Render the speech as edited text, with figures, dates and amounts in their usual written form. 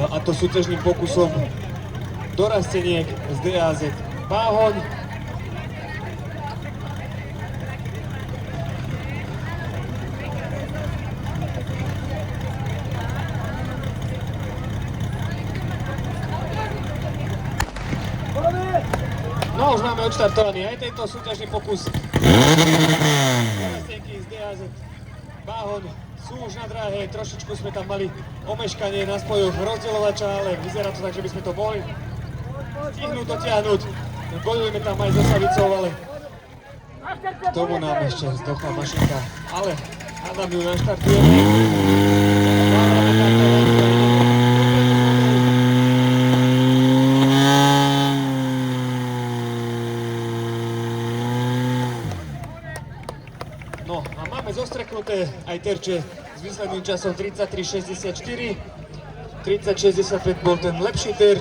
No a to súťažným pokusom dorasteniek z DAZ Báhoň. No už máme odštartovaný aj tento súťažný pokus. Dorastenky z DAZ Báhoň sú už na dráhe, trošičku sme tam mali omeškanie na spojoch rozdielovača, ale vyzerá to tak, že by sme to mohli stihnúť, dotiahnuť. Bojujeme tam aj so Savicou, ale k tomu nám ešte zdochla mašinka. Ale hádam ju naštartujeme. No a máme zostreknuté aj terče s výsledným časom 33,64. 30,65 bol ten lepší terč.